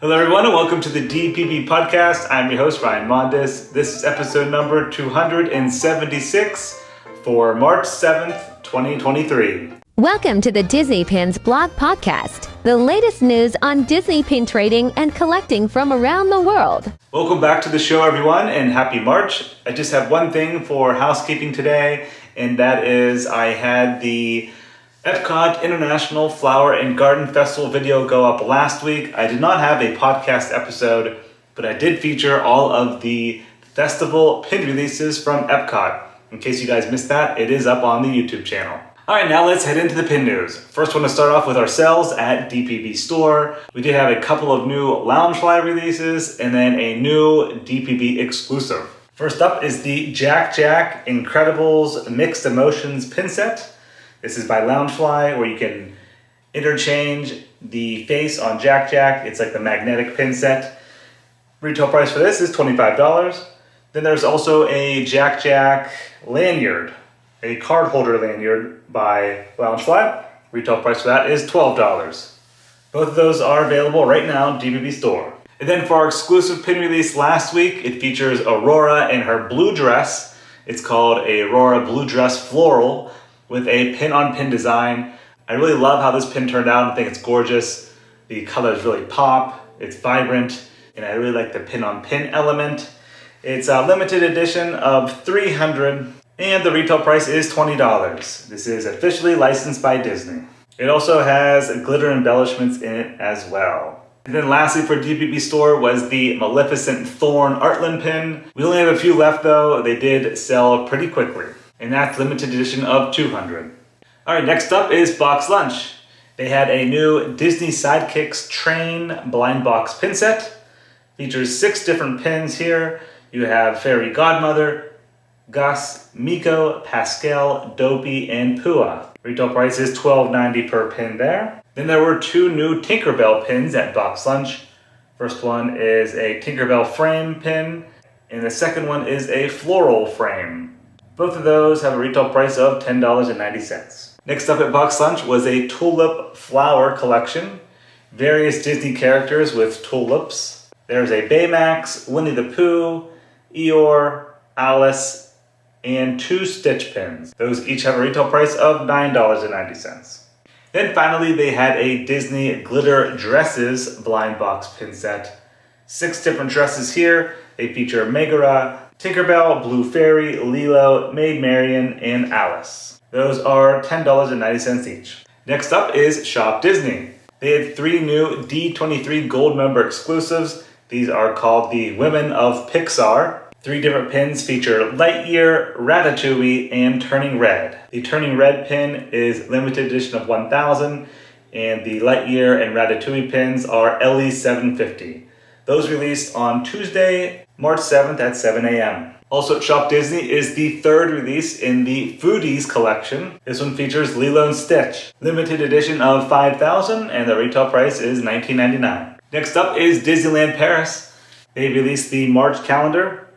Hello everyone and welcome to the DPB podcast. I'm your host Ryan Mondes. This is episode number 276 for March 7th, 2023. Welcome to the Disney Pins blog podcast, the latest news on Disney pin trading and collecting from around the world. Welcome back to the show everyone and happy March. I just have one thing for housekeeping today, and that is I had the Epcot International Flower and Garden Festival video go up last week. I did not have a podcast episode, but I did feature all of the festival pin releases from Epcot. In case you guys missed that, it is up on the YouTube channel. Alright, now let's head into the pin news. First, I want to start off with our sales at DPB store. We did have a couple of new Loungefly releases and then a new DPB exclusive. First up is the Jack Jack Incredibles Mixed Emotions pin set. This is by Loungefly, where you can interchange the face on Jack Jack. It's like the magnetic pin set. Retail price for this is $25. Then there's also a Jack Jack lanyard, a card holder lanyard by Loungefly. Retail price for that is $12. Both of those are available right now in DPB store. And then for our exclusive pin release last week, it features Aurora in her blue dress. It's called a Aurora Blue Dress Floral, with a pin-on-pin design. I really love how this pin turned out. I think it's gorgeous. The colors really pop. It's vibrant, and I really like the pin-on-pin element. It's a limited edition of 300, and the retail price is $20. This is officially licensed by Disney. It also has glitter embellishments in it as well. And then lastly for DPB store was the Maleficent Thorn Artland pin. We only have a few left though. They did sell pretty quickly. And that's limited edition of 200. Alright, next up is BoxLunch. They had a new Disney Sidekicks Train blind box pin set. Features 6 different pins here. You have Fairy Godmother, Gus, Miko, Pascal, Dopey, and Pua. Retail price is $12.90 per pin there. Then there were 2 new Tinkerbell pins at BoxLunch. First one is a Tinkerbell frame pin, and the second one is a floral frame. Both of those have a retail price of $10.90. Next up at BoxLunch was a tulip flower collection. Various Disney characters with tulips. There's a Baymax, Winnie the Pooh, Eeyore, Alice, and 2 Stitch pins. Those each have a retail price of $9.90. Then finally they had a Disney Glitter Dresses blind box pin set. 6 different dresses here. They feature Megara, Tinkerbell, Blue Fairy, Lilo, Maid Marian, and Alice. Those are $10.90 each. Next up is shopDisney. They had 3 new D23 Gold member exclusives. These are called the Women of Pixar. 3 different pins feature Lightyear, Ratatouille, and Turning Red. The Turning Red pin is limited edition of 1,000, and the Lightyear and Ratatouille pins are LE750. Those released on Tuesday, March 7th at 7 a.m. Also at shopDisney is the 3rd release in the Foodies collection. This one features Lilo and Stitch. Limited edition of 5,000 and the retail price is $19.99. Next up is Disneyland Paris. They released the March calendar,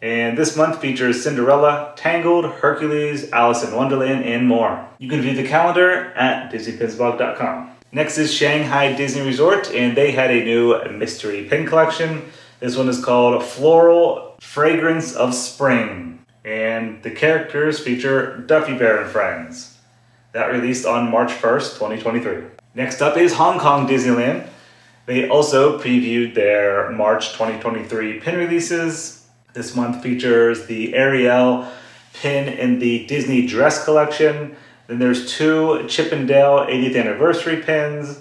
and this month features Cinderella, Tangled, Hercules, Alice in Wonderland, and more. You can view the calendar at DisneyPinsblog.com. Next is Shanghai Disney Resort, and they had a new mystery pin collection. This one is called Floral Fragrance of Spring, and the characters feature Duffy Bear and Friends. That released on March 1st, 2023. Next up is Hong Kong Disneyland. They also previewed their March 2023 pin releases. This month features the Ariel pin in the Disney Dress Collection. Then there's 2 Chip and Dale 80th Anniversary pins,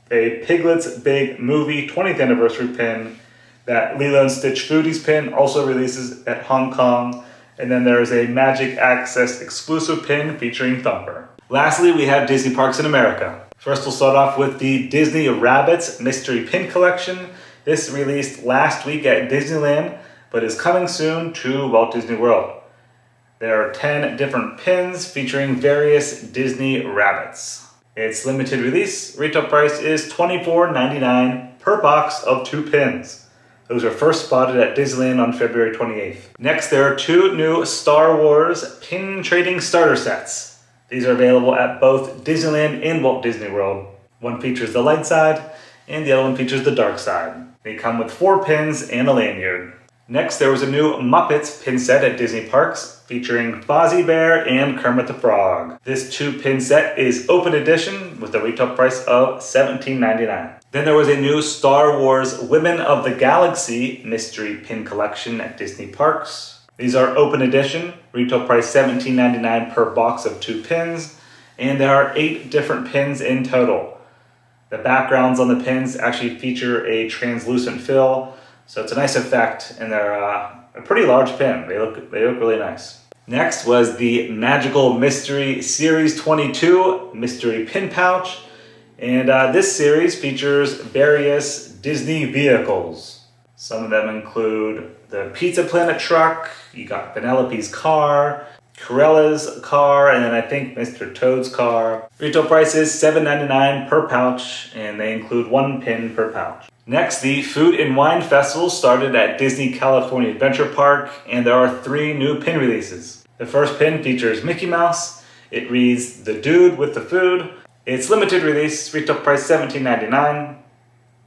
a Piglet's Big Movie 20th Anniversary pin, that Lilo and Stitch Foodies pin also releases at Hong Kong, and then there's a Magic Access exclusive pin featuring Thumper. Lastly, we have Disney Parks in America. First, we'll start off with the Disney Rabbits Mystery Pin Collection. This released last week at Disneyland, but is coming soon to Walt Disney World. There are 10 different pins featuring various Disney rabbits. Its limited release retail price is $24.99 per box of 2 pins. Those were first spotted at Disneyland on February 28th. Next, there are 2 new Star Wars pin trading starter sets. These are available at both Disneyland and Walt Disney World. One features the light side, and the other one features the dark side. They come with 4 pins and a lanyard. Next, there was a new Muppets pin set at Disney Parks featuring Fozzie Bear and Kermit the Frog. This 2-pin set is open edition with a retail price of $17.99. Then there was a new Star Wars Women of the Galaxy mystery pin collection at Disney Parks. These are open edition, retail price $17.99 per box of 2 pins, and there are 8 different pins in total. The backgrounds on the pins actually feature a translucent fill, so it's a nice effect, and they're a pretty large pin. They look really nice. Next was the Magical Mystery Series 22 Mystery Pin Pouch, and this series features various Disney vehicles. Some of them include the Pizza Planet truck, you got Penelope's car, Corella's car, and then I think Mr. Toad's car. Retail price is $7.99 per pouch, and they include 1 pin per pouch. Next, the Food and Wine Festival started at Disney California Adventure Park, and there are 3 new pin releases. The first pin features Mickey Mouse. It reads, "The Dude with the Food." It's limited release, retail price $17.99.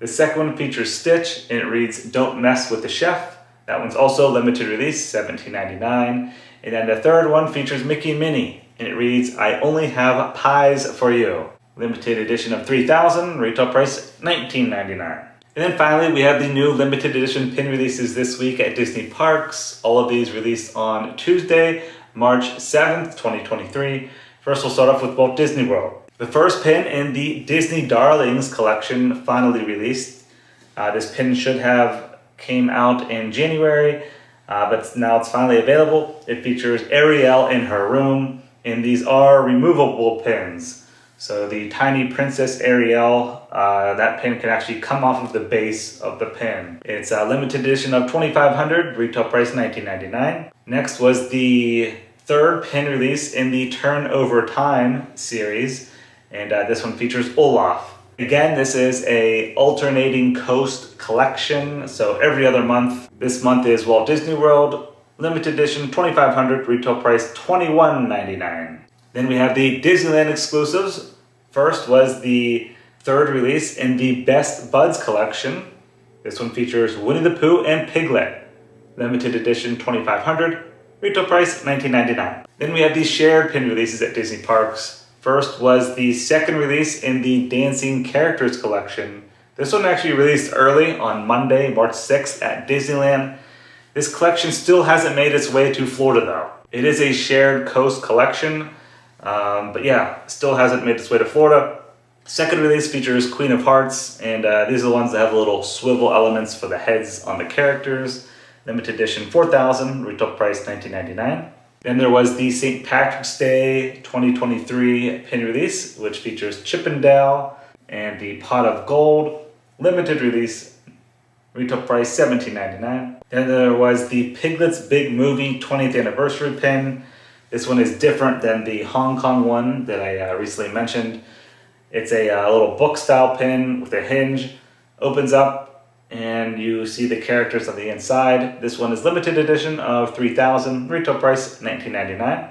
The second one features Stitch, and it reads, "Don't Mess with the Chef." That one's also limited release, $17.99. And then the third one features Mickey and Minnie, and it reads, "I Only Have Pies for You." Limited edition of 3,000, retail price $19.99. And then finally, we have the new limited edition pin releases this week at Disney Parks. All of these released on Tuesday, March 7th, 2023. First, we'll start off with Walt Disney World. The first pin in the Disney Darlings collection finally released. This pin should have came out in January, but now it's finally available. It features Ariel in her room, and these are removable pins. So the tiny Princess Ariel, that pin can actually come off of the base of the pin. It's a limited edition of 2,500, retail price $19.99. Next was the third pin release in the Turn Over Time series, and this one features Olaf. Again, this is a alternating coast collection, so every other month. This month is Walt Disney World, limited edition, 2,500, retail price $21.99. Then we have the Disneyland exclusives. First was the third release in the Best Buds collection. This one features Winnie the Pooh and Piglet. Limited edition, 2,500, retail price $19.99. Then we have these shared pin releases at Disney Parks. First was the second release in the Dancing Characters collection. This one actually released early on Monday, March 6th at Disneyland. This collection still hasn't made its way to Florida though. It is a shared coast collection, but yeah, still hasn't made its way to Florida. Second release features Queen of Hearts, and these are the ones that have little swivel elements for the heads on the characters. Limited edition 4,000, retail price $19.99. Then there was the St. Patrick's Day 2023 pin release, which features Chip and Dale and the Pot of Gold. Limited release, retail price $17.99. Then there was the Piglet's Big Movie 20th Anniversary pin. This one is different than the Hong Kong one that I recently mentioned. It's a little book style pin with a hinge. Opens up and you see the characters on the inside. This one is limited edition of 3,000, retail price $19.99.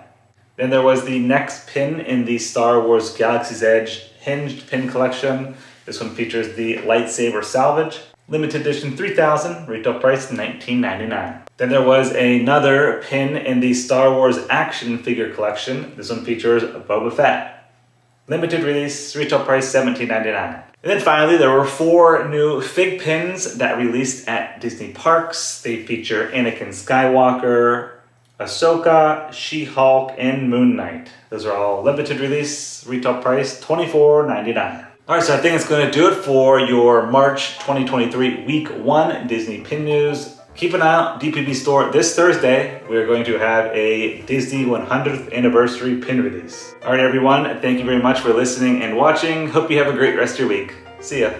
Then there was the next pin in the Star Wars Galaxy's Edge hinged pin collection. This one features the lightsaber salvage. Limited edition 3,000, retail price $19.99. Then there was another pin in the Star Wars action figure collection. This one features Boba Fett. Limited release, retail price $17.99. And then finally, there were 4 new FiGPiNs that released at Disney Parks. They feature Anakin Skywalker, Ahsoka, She-Hulk, and Moon Knight. Those are all limited release, retail price $24.99. Alright, so I think it's going to do it for your March 2023 Week 1 Disney Pin News. Keep an eye out, DPB store this Thursday. We're going to have a Disney 100th Anniversary pin release. Alright everyone, thank you very much for listening and watching. Hope you have a great rest of your week. See ya.